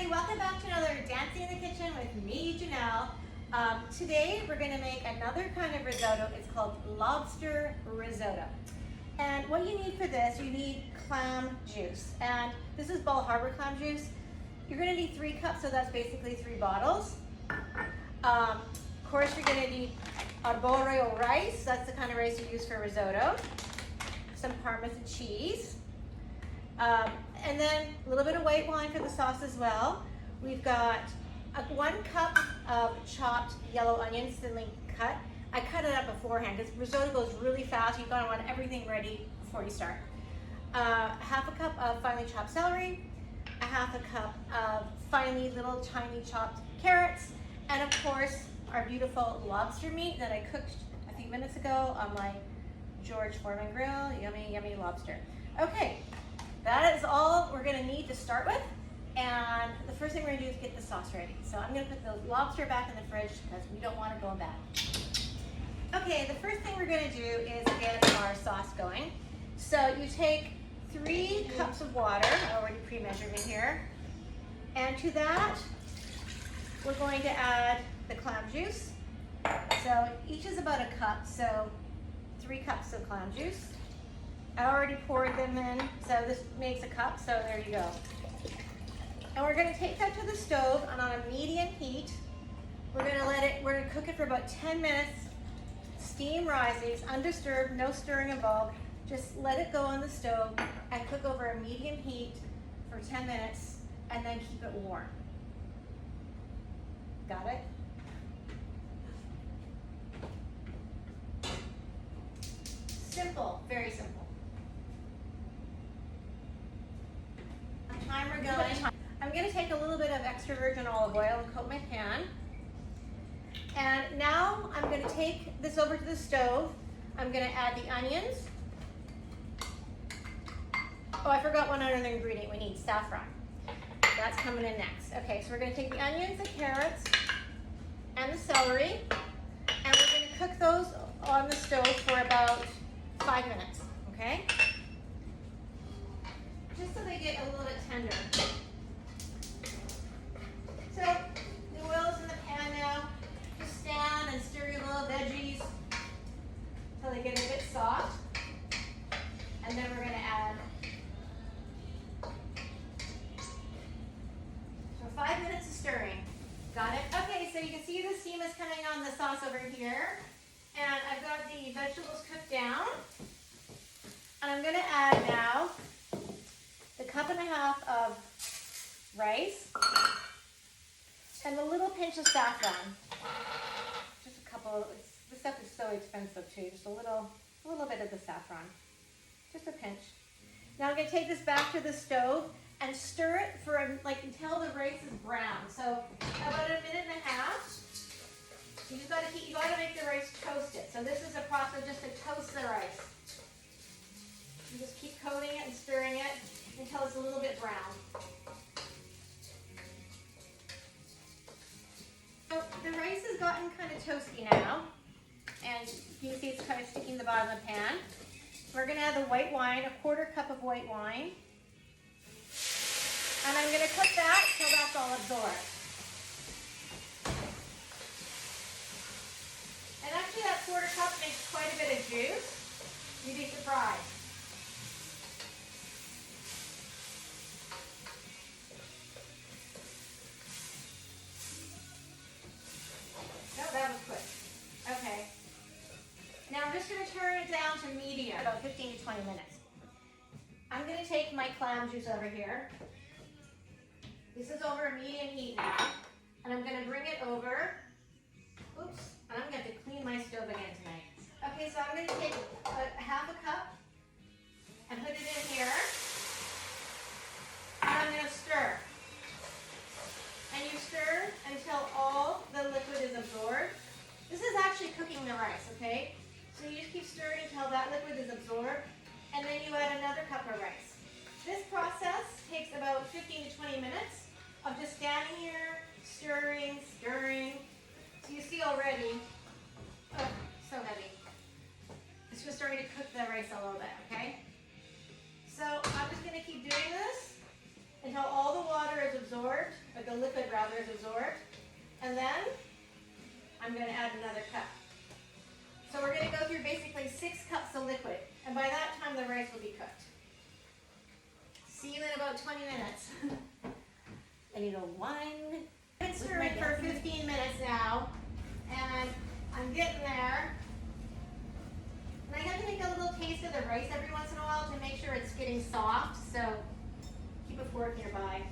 welcome back to another Dancing in the Kitchen with me, Janelle. Today we're going to make another kind of risotto. It's called Lobster Risotto. And what you need for this, you need clam juice. And this is Bal Harbor Clam Juice. You're going to need 3 cups, so that's basically 3 bottles. Of course, you're going to need Arborio Rice. That's the kind of rice you use for risotto. Some Parmesan Cheese. And then a little bit of white wine for the sauce as well. We've got 1 cup of chopped yellow onions, thinly cut. I cut it up beforehand because risotto goes really fast. You've got to want everything ready before you start. Half a cup of finely chopped celery, a half a cup of finely little tiny chopped carrots, and of course our beautiful lobster meat that I cooked a few minutes ago on my George Forman Grill. Yummy, yummy lobster. Okay. That is all we're going to need to start with, and the first thing we're going to do is get the sauce ready. So I'm going to put the lobster back in the fridge because we don't want it going bad. Okay, the first thing we're going to do is get our sauce going. So you take 3 cups of water, already pre-measured in here, and to that we're going to add the clam juice. So each is about a cup, so 3 cups of clam juice. I already poured them in, so this makes a cup, so there you go. And we're going to take that to the stove, and on a medium heat, we're going to cook it for about 10 minutes. Steam rises, undisturbed, no stirring involved. Just let it go on the stove and cook over a medium heat for 10 minutes, and then keep it warm. Got it? Simple, very simple. Timer going. I'm going to take a little bit of extra virgin olive oil and coat my pan. And now I'm going to take this over to the stove. I'm going to add the onions. Oh, I forgot one other ingredient we need, saffron. That's coming in next. Okay, so we're going to take the onions, the carrots, and the celery, and we're going to cook those on the stove for about 5 minutes, okay? Just so they get a little bit tender. So the oil's in the pan now. Just stand and stir your little veggies until they get a bit soft. And then we're going to add. So 5 minutes of stirring. Got it? Okay, so you can see the steam is coming on the sauce over here. And I've got the vegetables cooked down. And I'm going to add now the 1.5 cups of rice and a little pinch of saffron. Just a couple. This stuff is so expensive too. Just a little bit of the saffron. Just a pinch. Now I'm going to take this back to the stove and stir it for until the rice is brown. So about 1.5 minutes. You just got to make the rice toasted. So this is a process just to toast the rice. You just keep coating it and stirring it until it's a little bit brown. So the rice has gotten kind of toasty now, and you can see it's kind of sticking to the bottom of the pan. We're going to add the white wine, 1/4 cup of white wine, and I'm going to cook that till that's all absorbed. And actually that 1/4 cup makes quite a bit of juice. You'd be surprised. That was quick. Okay. Now I'm just going to turn it down to medium, about 15 to 20 minutes. I'm going to take my clam juice over here. This is over a medium heat now. And I'm going to bring it over. Oops. And I'm going to have to clean my stove again tonight. Okay, so I'm going to take 1/2 cup and put it in here. And I'm going to stir. And you stir until all the liquid is absorbed. This is actually cooking the rice, okay? So you just keep stirring until that liquid is absorbed, and then you add another cup of rice. This process takes about 15 to 20 minutes of just standing here, stirring. So you see already, oh, so heavy. It's just starting to cook the rice a little bit, okay? So I'm just going to keep doing this until all the water is absorbed absorbed, or the liquid rather is absorbed. And then I'm going to add another cup. So we're going to go through basically 6 cups of liquid. And by that time the rice will be cooked. See you in about 20 minutes. I need a wine. I've been stirring for 15 minutes now. And I'm getting there. And I have to make a little taste of the rice every once in a while to make sure it's getting soft. So keep a fork nearby.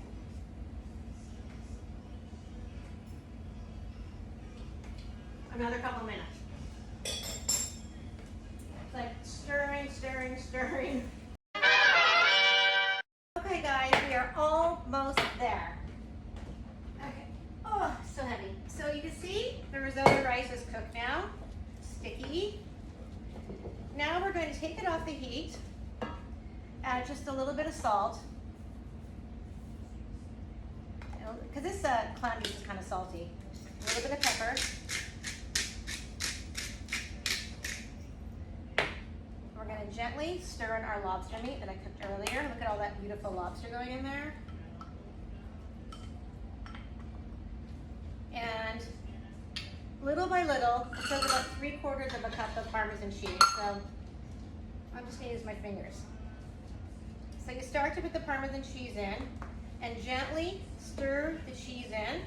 Another couple minutes. It's like stirring, stirring, stirring. Okay guys, we are almost there. Okay. Oh, so heavy. So you can see the risotto rice is cooked now. Sticky. Now we're going to take it off the heat. Add just a little bit of salt. Because this clam juice is kind of salty. A little bit of pepper. We're going to gently stir in our lobster meat that I cooked earlier. Look at all that beautiful lobster going in there. And little by little, it says about 3/4 of a cup of Parmesan cheese. So I'm just going to use my fingers. So you start to put the Parmesan cheese in and gently stir the cheese in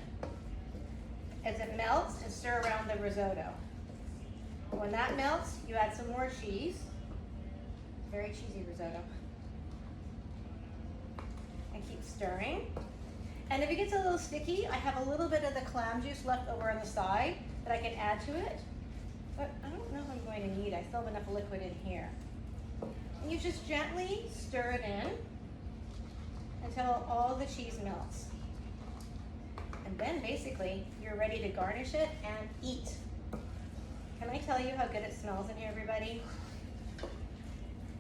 as it melts and stir around the risotto. When that melts, you add some more cheese. Very cheesy risotto. And keep stirring. And if it gets a little sticky, I have a little bit of the clam juice left over on the side that I can add to it. But I don't know if I'm going to need it. I still have enough liquid in here. And you just gently stir it in until all the cheese melts. And then basically, you're ready to garnish it and eat. Can I tell you how good it smells in here, everybody?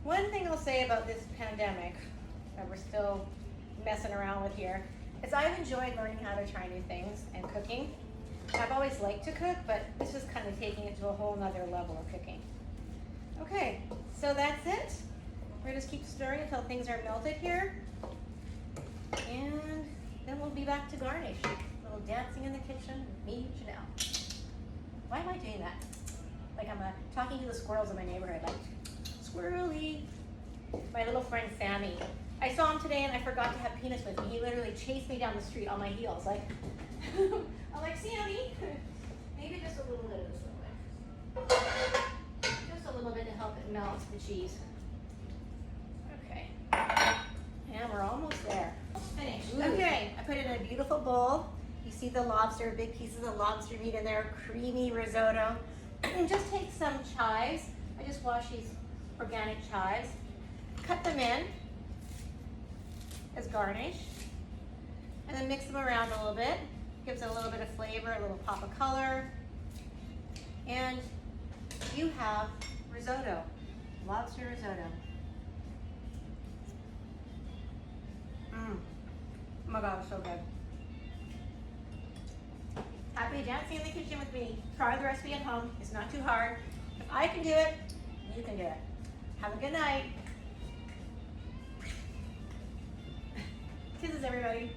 One thing I'll say about this pandemic that we're still messing around with here is I've enjoyed learning how to try new things and cooking. I've always liked to cook, but this is kind of taking it to a whole nother level of cooking. Okay, so that's it. We're just keep stirring until things are melted here. And then we'll be back to garnish. A little dancing in the kitchen with me, Janell. Why am I doing that? Like I'm talking to the squirrels in my neighborhood, like, squirrely. My little friend Sammy. I saw him today and I forgot to have peanuts with me. He literally chased me down the street on my heels. Like, I'm like, Sammy, maybe just a little bit of this real quick. Just a little bit to help it melt the cheese. Okay. And we're almost there. Finished. Okay, I put it in a beautiful bowl. You see the lobster, big pieces of lobster meat in there, creamy risotto. And just take some chives. I just wash these organic chives. Cut them in as garnish. And then mix them around a little bit. Gives it a little bit of flavor, a little pop of color. And you have risotto, lobster risotto. Oh my God, it's so good. Happy dancing in the kitchen with me. Try the recipe at home. It's not too hard. If I can do it, you can do it. Have a good night. Kisses, everybody.